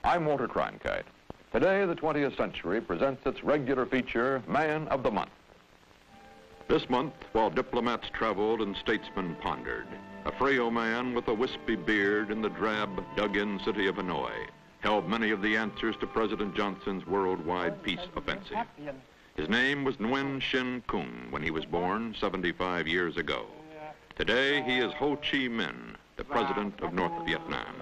I'm Walter Cronkite. Today, the 20th Century presents its regular feature, Man of the Month. This month, while diplomats traveled and statesmen pondered, a frail man with a wispy beard in the drab, dug-in city of Hanoi held many of the answers to President Johnson's worldwide peace offensive. His name was Nguyen Shin Kung when he was born 75 years ago. Today, he is Ho Chi Minh, the president of North Vietnam.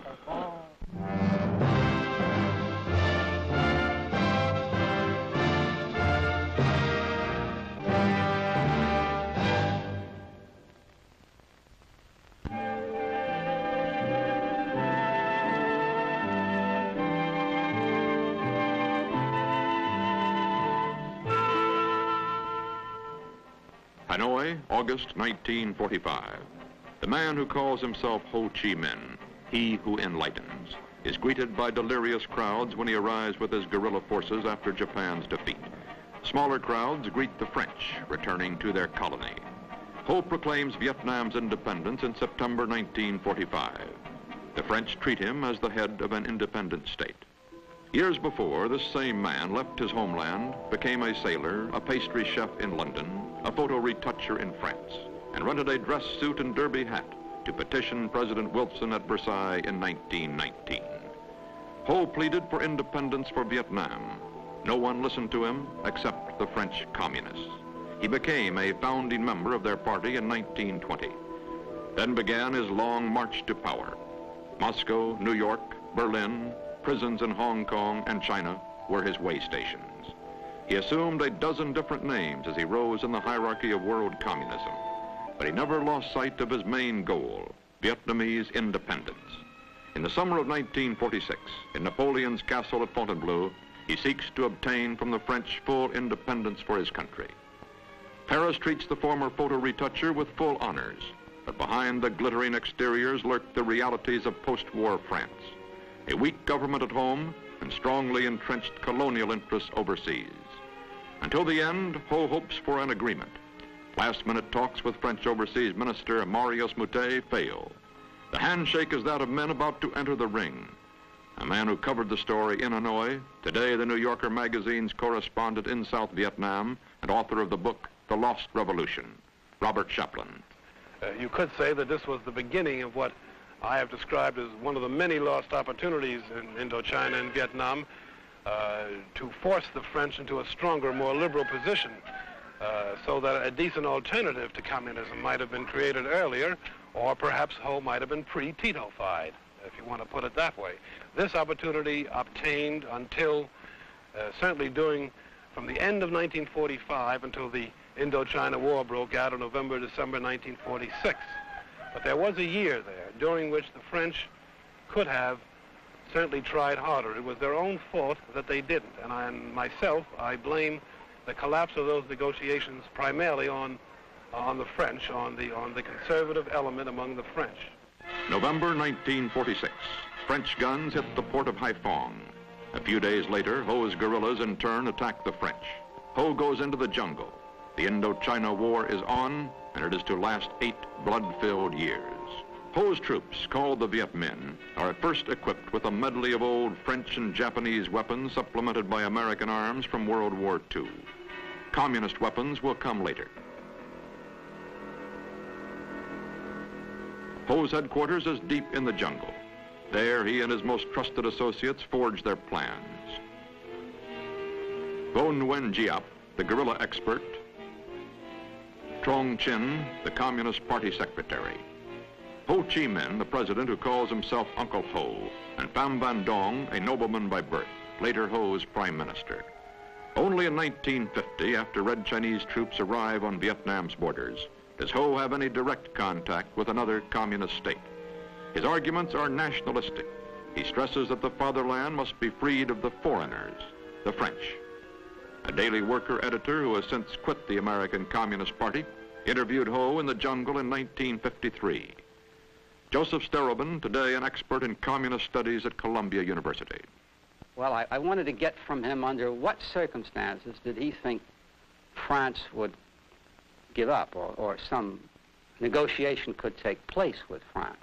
Hanoi, August 1945. The man who calls himself Ho Chi Minh, he who enlightens, is greeted by delirious crowds when he arrives with his guerrilla forces after Japan's defeat. Smaller crowds greet the French, returning to their colony. Ho proclaims Vietnam's independence in September 1945. The French treat him as the head of an independent state. Years before, this same man left his homeland, became a sailor, a pastry chef in London, a photo retoucher in France, and rented a dress suit and derby hat to petition President Wilson at Versailles in 1919. Ho pleaded for independence for Vietnam. No one listened to him except the French communists. He became a founding member of their party in 1920. Then began his long march to power. Moscow, New York, Berlin, prisons in Hong Kong and China were his way stations. He assumed a dozen different names as he rose in the hierarchy of world communism, but he never lost sight of his main goal, Vietnamese independence. In the summer of 1946, in Napoleon's castle at Fontainebleau, he seeks to obtain from the French full independence for his country. Paris treats the former photo retoucher with full honors, but behind the glittering exteriors lurk the realities of post-war France. A weak government at home and strongly entrenched colonial interests overseas. Until the end, Ho hopes for an agreement. Last-minute talks with French Overseas Minister Marius Moutet fail. The handshake is that of men about to enter the ring. A man who covered the story in Hanoi, today the New Yorker magazine's correspondent in South Vietnam and author of the book, The Lost Revolution, Robert Chaplin. You could say that this was the beginning of what I have described as one of the many lost opportunities in Indochina and Vietnam to force the French into a stronger, more liberal position so that a decent alternative to communism might have been created earlier, or perhaps Ho might have been pre-Tito-fied, if you want to put it that way. This opportunity obtained until certainly from the end of 1945 until the Indochina War broke out in November, December 1946. But there was a year there during which the French could have certainly tried harder. It was their own fault that they didn't. And myself, I blame the collapse of those negotiations primarily on the French, on the conservative element among the French. November 1946. French guns hit the port of Haiphong. A few days later, Ho's guerrillas in turn attack the French. Ho goes into the jungle. The Indochina War is on, and it is to last 8 blood-filled years. Ho's troops, called the Viet Minh, are at first equipped with a medley of old French and Japanese weapons supplemented by American arms from World War II. Communist weapons will come later. Ho's headquarters is deep in the jungle. There, he and his most trusted associates forge their plans. Vo Nguyen Giap, the guerrilla expert, Trong Chin, the Communist Party secretary, Ho Chi Minh, the president who calls himself Uncle Ho, and Pham Van Dong, a nobleman by birth, later Ho's prime minister. Only in 1950, after Red Chinese troops arrive on Vietnam's borders, does Ho have any direct contact with another communist state. His arguments are nationalistic. He stresses that the fatherland must be freed of the foreigners, the French. A daily worker editor who has since quit the American Communist Party interviewed Ho in the jungle in 1953. Joseph Sterobin, today an expert in communist studies at Columbia University. Well, I wanted to get from him under what circumstances did he think France would give up or some negotiation could take place with France.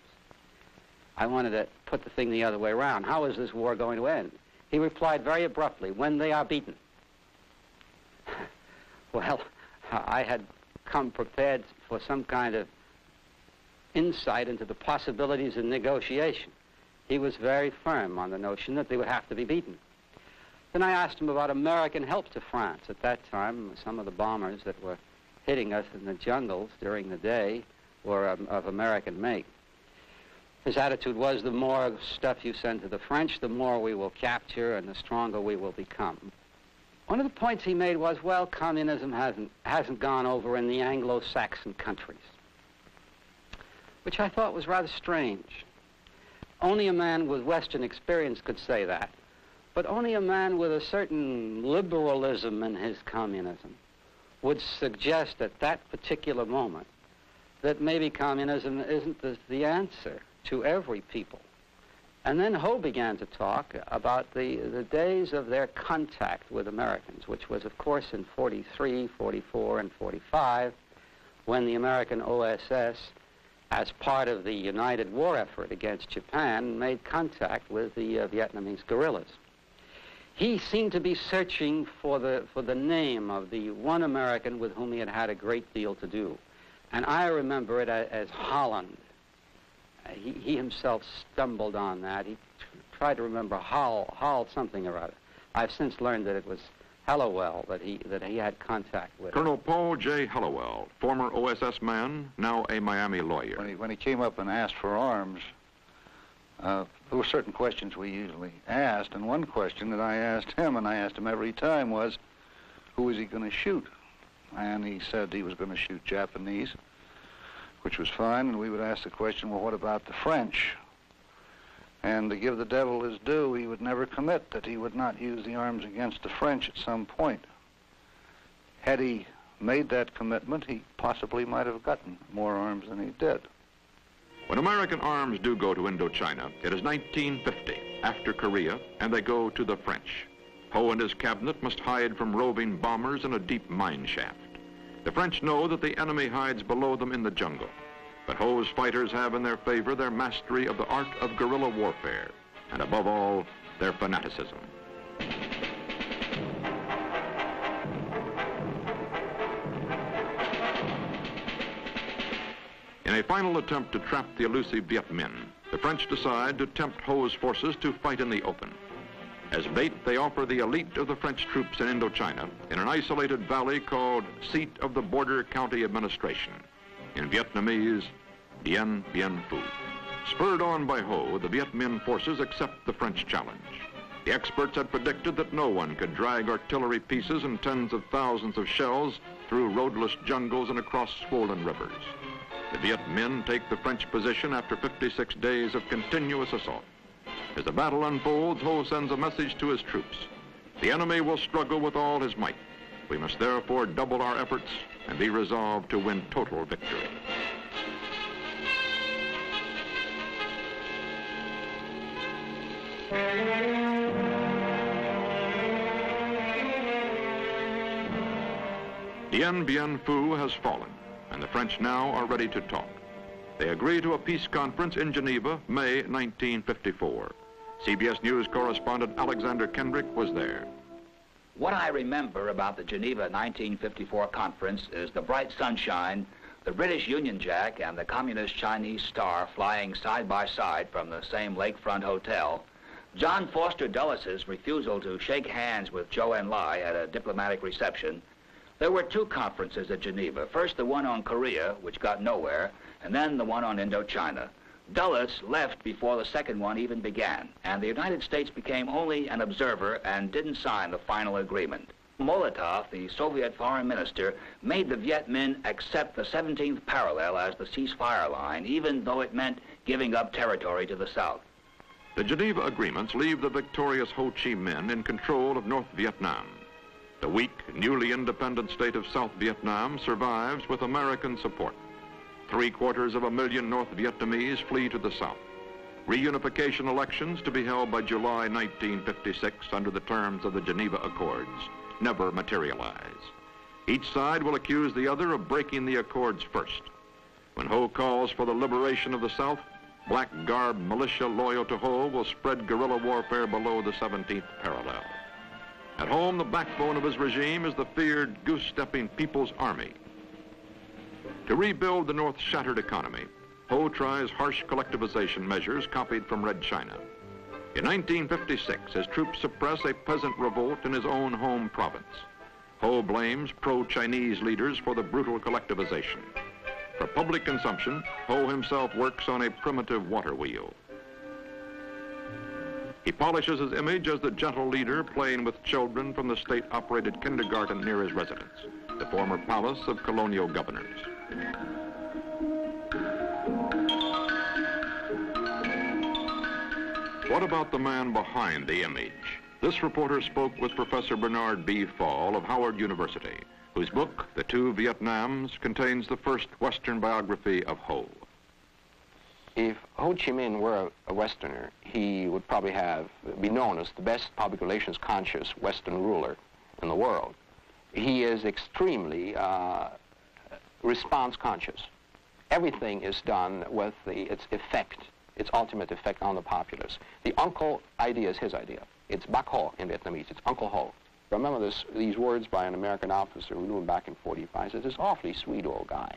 I wanted to put the thing the other way around. How is this war going to end? He replied very abruptly, when they are beaten. Well, I had come prepared for some kind of insight into the possibilities of negotiation. He was very firm on the notion that they would have to be beaten. Then I asked him about American help to France. At that time, some of the bombers that were hitting us in the jungles during the day were of American make. His attitude was, the more stuff you send to the French, the more we will capture and the stronger we will become. One of the points he made was, well, communism hasn't gone over in the Anglo-Saxon countries, which I thought was rather strange. Only a man with Western experience could say that, but only a man with a certain liberalism in his communism would suggest at that particular moment that maybe communism isn't the answer to every people. And then Ho began to talk about the days of their contact with Americans, which was, of course, in 43, 44, and 45, when the American OSS, as part of the united war effort against Japan, made contact with the Vietnamese guerrillas. He seemed to be searching for the name of the one American with whom he had had a great deal to do. And I remember it as Holland. He himself stumbled on that. He tried to remember Hall something or other. I've since learned that it was Hallowell that he had contact with. Colonel Paul J. Hallowell, former OSS man, now a Miami lawyer. When he came up and asked for arms, there were certain questions we usually asked, and one question that I asked him, and I asked him every time, was, who was he going to shoot? And he said he was going to shoot Japanese, which was fine, and we would ask the question, well, what about the French? And to give the devil his due, he would never commit that he would not use the arms against the French at some point. Had he made that commitment, he possibly might have gotten more arms than he did. When American arms do go to Indochina, it is 1950, after Korea, and they go to the French. Ho and his cabinet must hide from roving bombers in a deep mine shaft. The French know that the enemy hides below them in the jungle, but Ho's fighters have in their favor their mastery of the art of guerrilla warfare, and above all, their fanaticism. In a final attempt to trap the elusive Viet Minh, the French decide to tempt Ho's forces to fight in the open. As bait, they offer the elite of the French troops in Indochina in an isolated valley called Seat of the Border County Administration, in Vietnamese, Dien Bien Phu. Spurred on by Ho, the Viet Minh forces accept the French challenge. The experts had predicted that no one could drag artillery pieces and tens of thousands of shells through roadless jungles and across swollen rivers. The Viet Minh take the French position after 56 days of continuous assault. As the battle unfolds, Ho sends a message to his troops. The enemy will struggle with all his might. We must therefore double our efforts and be resolved to win total victory. Dien Bien Phu has fallen, and the French now are ready to talk. They agree to a peace conference in Geneva, May 1954. CBS News correspondent Alexander Kendrick was there. What I remember about the Geneva 1954 conference is the bright sunshine, the British Union Jack and the Communist Chinese Star flying side by side from the same lakefront hotel, John Foster Dulles' refusal to shake hands with Zhou Enlai at a diplomatic reception. There were two conferences at Geneva. First, the one on Korea, which got nowhere, and then the one on Indochina. Dulles left before the second one even began, and the United States became only an observer and didn't sign the final agreement. Molotov, the Soviet foreign minister, made the Viet Minh accept the 17th parallel as the ceasefire line, even though it meant giving up territory to the south. The Geneva agreements leave the victorious Ho Chi Minh in control of North Vietnam. The weak, newly independent state of South Vietnam survives with American support. 750,000 North Vietnamese flee to the south. Reunification elections to be held by July 1956 under the terms of the Geneva Accords never materialize. Each side will accuse the other of breaking the accords first. When Ho calls for the liberation of the South, black-garbed militia loyal to Ho will spread guerrilla warfare below the 17th parallel. At home, the backbone of his regime is the feared goose-stepping People's Army. To rebuild the North's shattered economy, Ho tries harsh collectivization measures copied from Red China. In 1956, his troops suppress a peasant revolt in his own home province. Ho blames pro-Chinese leaders for the brutal collectivization. For public consumption, Ho himself works on a primitive water wheel. He polishes his image as the gentle leader playing with children from the state-operated kindergarten near his residence, the former palace of colonial governors. What about the man behind the image? This reporter spoke with Professor Bernard B. Fall of Howard University, whose book, The Two Vietnams, contains the first Western biography of Ho. If Ho Chi Minh were a Westerner, he would probably be known as the best public relations conscious Western ruler in the world. He is extremely response conscious. Everything is done with its effect, its ultimate effect on the populace. The uncle idea is his idea. It's Bác Ho in Vietnamese. It's Uncle Ho. Remember these words by an American officer who knew him back in 45. He says, this awfully sweet old guy.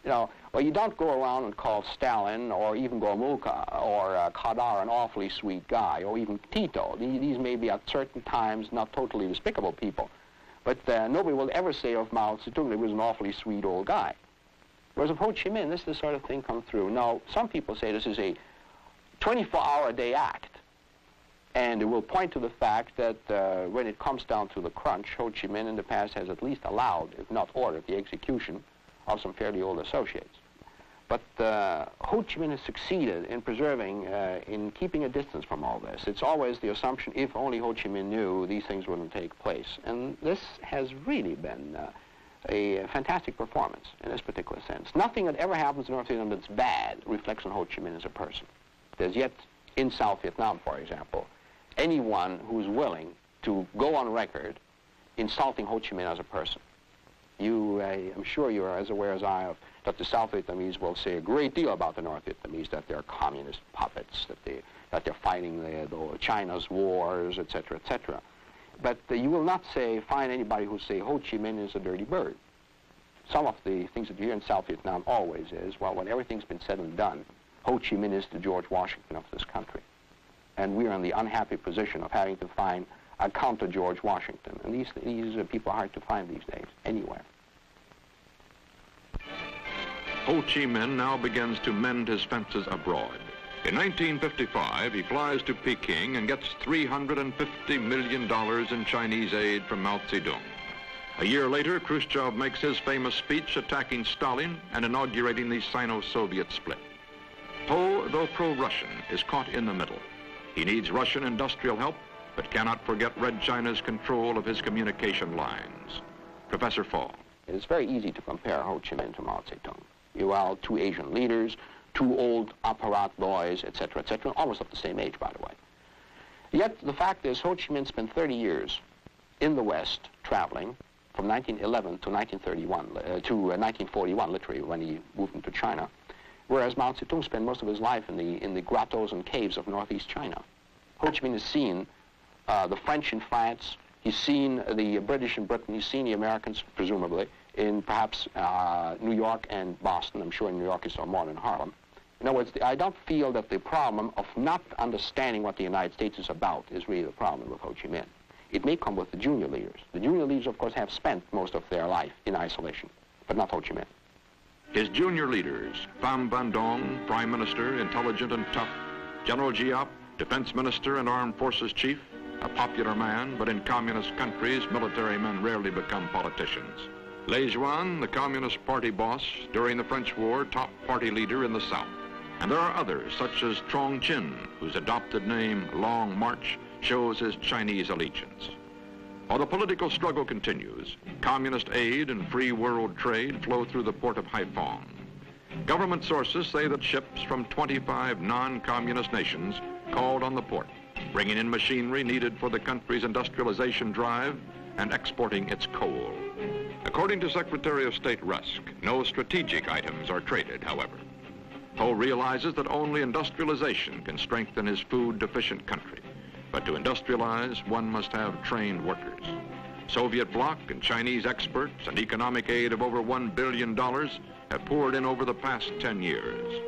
You know, well, you don't go around and call Stalin or even Gomulka or Khadr an awfully sweet guy, or even Tito. These may be at certain times not totally despicable people, but nobody will ever say of Mao Zedong that he was an awfully sweet old guy. Whereas of Ho Chi Minh, this is the sort of thing come through. Now, some people say this is a 24-hour-a-day act, and it will point to the fact that when it comes down to the crunch, Ho Chi Minh in the past has at least allowed, if not ordered, the execution of some fairly old associates. But Ho Chi Minh has succeeded in preserving, in keeping a distance from all this. It's always the assumption, if only Ho Chi Minh knew, these things wouldn't take place. And this has really been a fantastic performance in this particular sense. Nothing that ever happens in North Vietnam that's bad reflects on Ho Chi Minh as a person. There's yet, in South Vietnam, for example, anyone who's willing to go on record insulting Ho Chi Minh as a person. I'm sure you are as aware as I of that the South Vietnamese will say a great deal about the North Vietnamese, that they're communist puppets, that they're fighting China's wars, etc., etc. But you will not find anybody who say Ho Chi Minh is a dirty bird. Some of the things that you hear in South Vietnam always is, well, when everything's been said and done, Ho Chi Minh is the George Washington of this country. And we are in the unhappy position of having to find a counter George Washington. And these people are hard to find these days, anywhere. Ho Chi Minh now begins to mend his fences abroad. In 1955, he flies to Peking and gets $350 million in Chinese aid from Mao Zedong. A year later, Khrushchev makes his famous speech attacking Stalin and inaugurating the Sino-Soviet split. Ho, though pro-Russian, is caught in the middle. He needs Russian industrial help, but cannot forget Red China's control of his communication lines. Professor Fall. It's very easy to compare Ho Chi Minh to Mao Zedong. You are two Asian leaders, two old apparat boys, etc., etc., almost of the same age, by the way. Yet the fact is, Ho Chi Minh spent 30 years in the West traveling from 1911 to 1941, literally, when he moved into China, whereas Mao Zedong spent most of his life in the grottos and caves of northeast China. Ho Chi Minh has seen the French in France, he's seen the British in Britain, he's seen the Americans, presumably, in perhaps New York and Boston. I'm sure in New York he saw more than Harlem. In other words, I don't feel that the problem of not understanding what the United States is about is really the problem with Ho Chi Minh. It may come with the junior leaders. The junior leaders, of course, have spent most of their life in isolation, but not Ho Chi Minh. His junior leaders, Pham Van Dong, Prime Minister, intelligent and tough, General Giap, Defense Minister and Armed Forces Chief, a popular man, but in communist countries, military men rarely become politicians. Lê Duan, the Communist Party boss, during the French War, top party leader in the South. And there are others, such as Trong Chin, whose adopted name, Long March, shows his Chinese allegiance. While the political struggle continues, communist aid and free world trade flow through the port of Haiphong. Government sources say that ships from 25 non-communist nations called on the port, bringing in machinery needed for the country's industrialization drive and exporting its coal. According to Secretary of State Rusk, no strategic items are traded, however. Ho realizes that only industrialization can strengthen his food-deficient country. But to industrialize, one must have trained workers. Soviet bloc and Chinese experts and economic aid of over $1 billion have poured in over the past 10 years.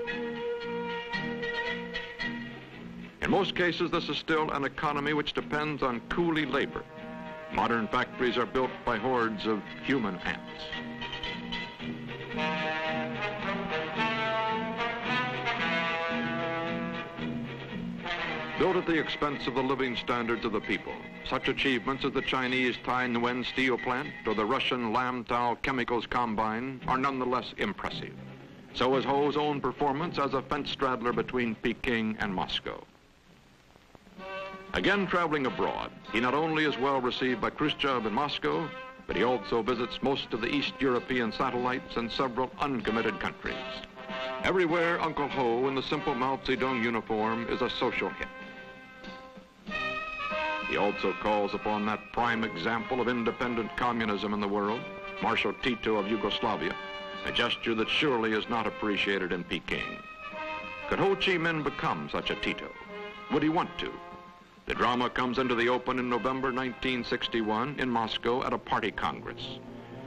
In most cases, this is still an economy which depends on coolie labor. Modern factories are built by hordes of human ants. Built at the expense of the living standards of the people, such achievements as the Chinese Tai Nguyen steel plant or the Russian Lamtao chemicals combine are nonetheless impressive. So is Ho's own performance as a fence straddler between Peking and Moscow. Again traveling abroad, he not only is well received by Khrushchev in Moscow, but he also visits most of the East European satellites and several uncommitted countries. Everywhere, Uncle Ho in the simple Mao Zedong uniform is a social hit. He also calls upon that prime example of independent communism in the world, Marshal Tito of Yugoslavia, a gesture that surely is not appreciated in Peking. Could Ho Chi Minh become such a Tito? Would he want to? The drama comes into the open in November 1961 in Moscow at a party congress.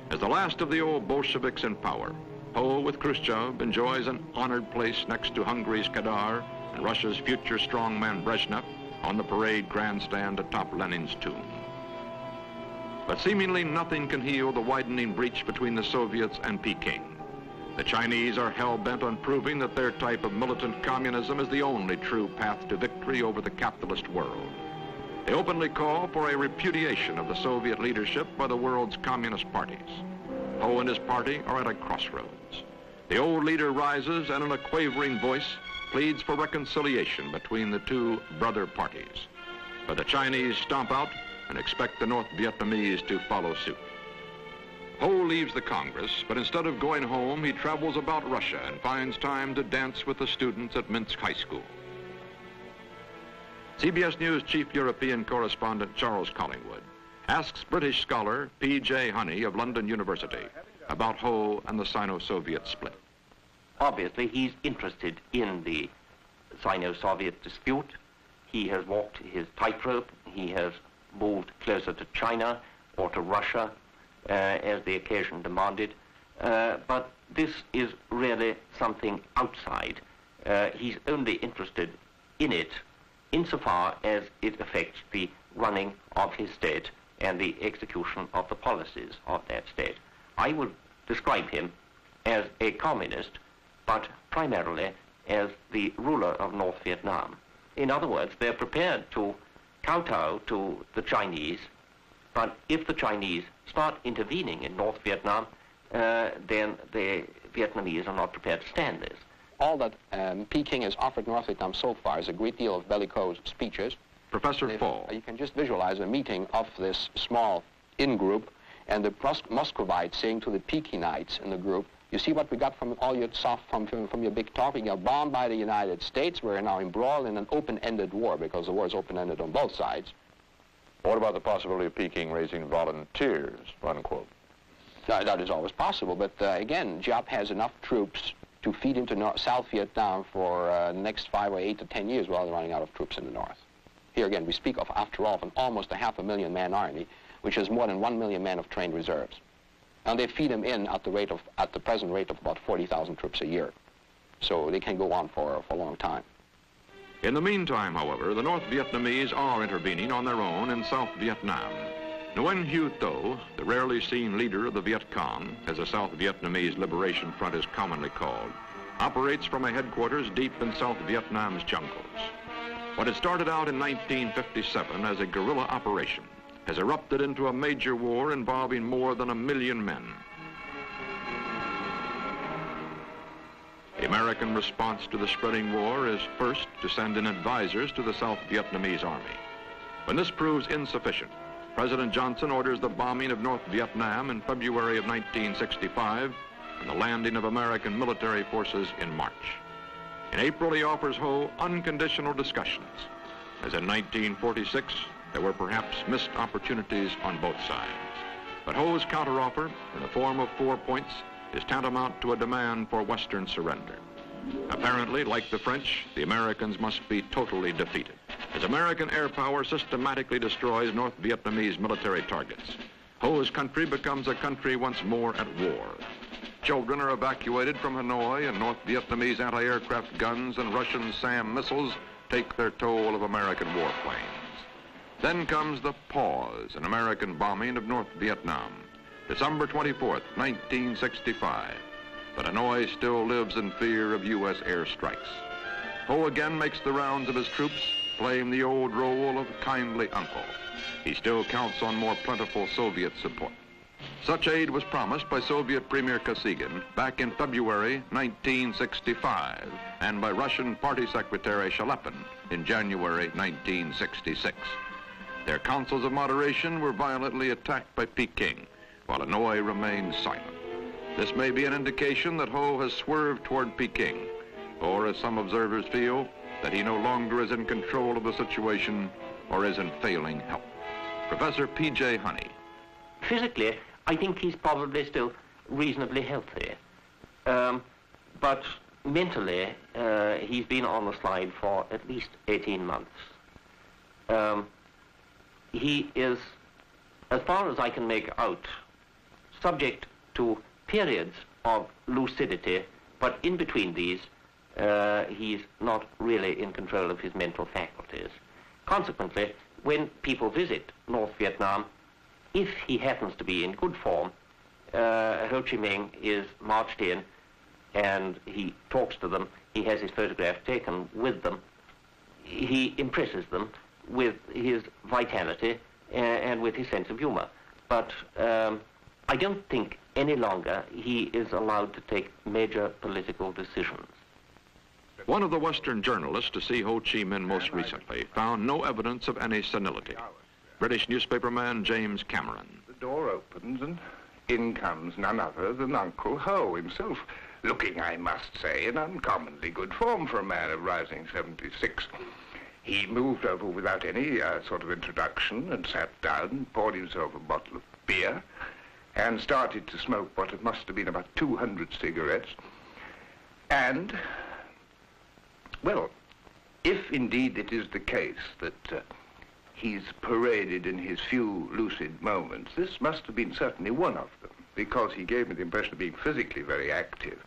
As the last of the old Bolsheviks in power, Ho, with Khrushchev, enjoys an honored place next to Hungary's Kadar and Russia's future strongman Brezhnev on the parade grandstand atop Lenin's tomb. But seemingly nothing can heal the widening breach between the Soviets and Peking. The Chinese are hell-bent on proving that their type of militant communism is the only true path to victory over the capitalist world. They openly call for a repudiation of the Soviet leadership by the world's communist parties. Ho and his party are at a crossroads. The old leader rises and in a quavering voice pleads for reconciliation between the two brother parties. But the Chinese stomp out and expect the North Vietnamese to follow suit. Ho leaves the Congress, but instead of going home, he travels about Russia and finds time to dance with the students at Minsk High School. CBS News chief European correspondent Charles Collingwood asks British scholar P.J. Honey of London University about Ho and the Sino-Soviet split. Obviously, he's interested in the Sino-Soviet dispute. He has walked his tightrope. He has moved closer to China or to Russia as the occasion demanded. But this is really something outside. He's only interested in it insofar as it affects the running of his state and the execution of the policies of that state. I would describe him as a communist, but primarily as the ruler of North Vietnam. In other words, they're prepared to kowtow to the Chinese, but if the Chinese start intervening in North Vietnam, then the Vietnamese are not prepared to stand this. All that Peking has offered North Vietnam so far is a great deal of bellicose speeches. Professor Fall. You can just visualize a meeting of this small in-group and the Muscovites saying to the Pekingites in the group, you see what we got from all your soft from your big talk? We got bombed by the United States. We're now embroiled in an open-ended war because the war is open-ended on both sides. What about the possibility of Peking raising volunteers, unquote? That is always possible, but again, Giap has enough troops to feed into South Vietnam for the next 5 or 8 to 10 years while they're running out of troops in the north. Here again, we speak of, after all, of almost a 500,000 man army, which has more than 1 million men of trained reserves. And they feed them in at the present rate of about 40,000 troops a year. So they can go on for a long time. In the meantime, however, the North Vietnamese are intervening on their own in South Vietnam. Nguyen Hue Tho, the rarely seen leader of the Viet Cong, as the South Vietnamese Liberation Front is commonly called, operates from a headquarters deep in South Vietnam's jungles. What had started out in 1957 as a guerrilla operation has erupted into a major war involving more than 1 million men. The American response to the spreading war is first to send in advisors to the South Vietnamese army. When this proves insufficient, President Johnson orders the bombing of North Vietnam in February of 1965 and the landing of American military forces in March. In April, he offers Ho unconditional discussions, as in 1946, there were perhaps missed opportunities on both sides. But Ho's counteroffer, in the form of 4 points, is tantamount to a demand for Western surrender. Apparently, like the French, the Americans must be totally defeated, as American air power systematically destroys North Vietnamese military targets. Ho's country becomes a country once more at war. Children are evacuated from Hanoi, and North Vietnamese anti-aircraft guns and Russian SAM missiles take their toll of American warplanes. Then comes the pause in American bombing of North Vietnam, December 24th, 1965. But Hanoi still lives in fear of U.S. airstrikes. Ho again makes the rounds of his troops, playing the old role of kindly uncle. He still counts on more plentiful Soviet support. Such aid was promised by Soviet Premier Kosygin back in February 1965 and by Russian Party Secretary Shalepin in January 1966. Their councils of moderation were violently attacked by Peking, while Hanoi remained silent. This may be an indication that Ho has swerved toward Peking, or as some observers feel, that he no longer is in control of the situation or is in failing health. Professor P.J. Honey. Physically, I think he's probably still reasonably healthy. But mentally, he's been on the slide for at least 18 months. He is, as far as I can make out, subject to periods of lucidity, but in between these, he's not really in control of his mental faculties. Consequently, when people visit North Vietnam, if he happens to be in good form, Ho Chi Minh is marched in and he talks to them, he has his photograph taken with them, he impresses them with his vitality and with his sense of humor. But I don't think any longer he is allowed to take major political decisions. One of the Western journalists to see Ho Chi Minh most recently found no evidence of any senility. British newspaperman James Cameron. The door opens and in comes none other than Uncle Ho himself, looking, I must say, in uncommonly good form for a man of rising 76. He moved over without any sort of introduction and sat down, poured himself a bottle of beer, and started to smoke what must have been about 200 cigarettes. And, well, if indeed it is the case that he's paraded in his few lucid moments, this must have been certainly one of them, because he gave me the impression of being physically very active.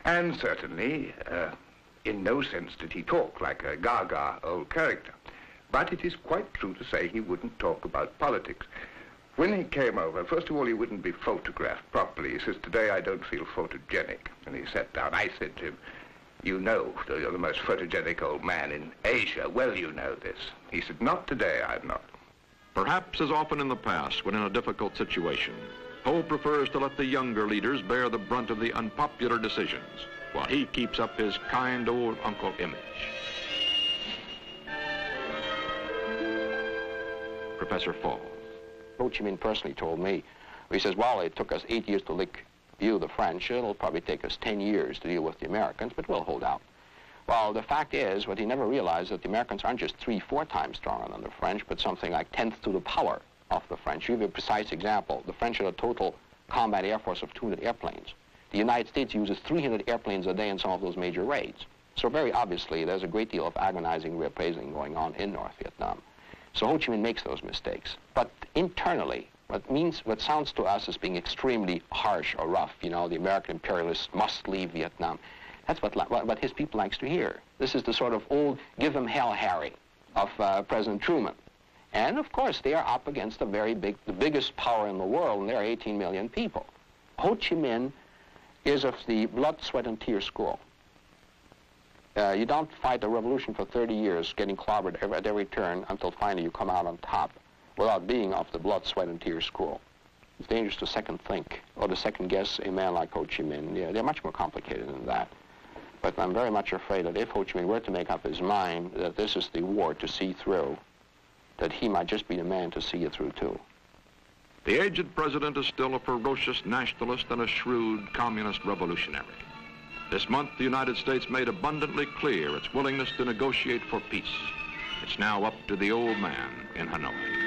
And certainly, in no sense did he talk like a gaga old character. But it is quite true to say he wouldn't talk about politics. When he came over, first of all, he wouldn't be photographed properly. He says, "Today I don't feel photogenic." And he sat down. I said to him, "You know, you're the most photogenic old man in Asia. Well, you know this." He said, "Not today, I'm not." Perhaps as often in the past, when in a difficult situation, Ho prefers to let the younger leaders bear the brunt of the unpopular decisions, while he keeps up his kind old uncle image. Professor Falls. Ho Chi Minh personally told me, he says, well, it took us 8 years to view the French. It'll probably take us 10 years to deal with the Americans, but we'll hold out. Well, the fact is, what he never realized, that the Americans aren't just 3-4 times stronger than the French, but something like 10th to the power of the French. To give you a precise example, the French had a total combat air force of 200 airplanes. The United States uses 300 airplanes a day in some of those major raids. So very obviously, there's a great deal of agonizing reappraising going on in North Vietnam. So Ho Chi Minh makes those mistakes. But internally, what sounds to us as being extremely harsh or rough, you know, the American imperialists must leave Vietnam. That's what his people likes to hear. This is the sort of old give 'em hell Harry of President Truman. And of course, they are up against the biggest power in the world, and there are 18 million people. Ho Chi Minh is of the blood, sweat, and tears school. You don't fight a revolution for 30 years getting clobbered at every turn until finally you come out on top without being of the blood, sweat, and tears school. It's dangerous to second think or to second guess a man like Ho Chi Minh. Yeah, they're much more complicated than that. But I'm very much afraid that if Ho Chi Minh were to make up his mind that this is the war to see through, that he might just be the man to see it through too. The aged president is still a ferocious nationalist and a shrewd communist revolutionary. This month, the United States made abundantly clear its willingness to negotiate for peace. It's now up to the old man in Hanoi.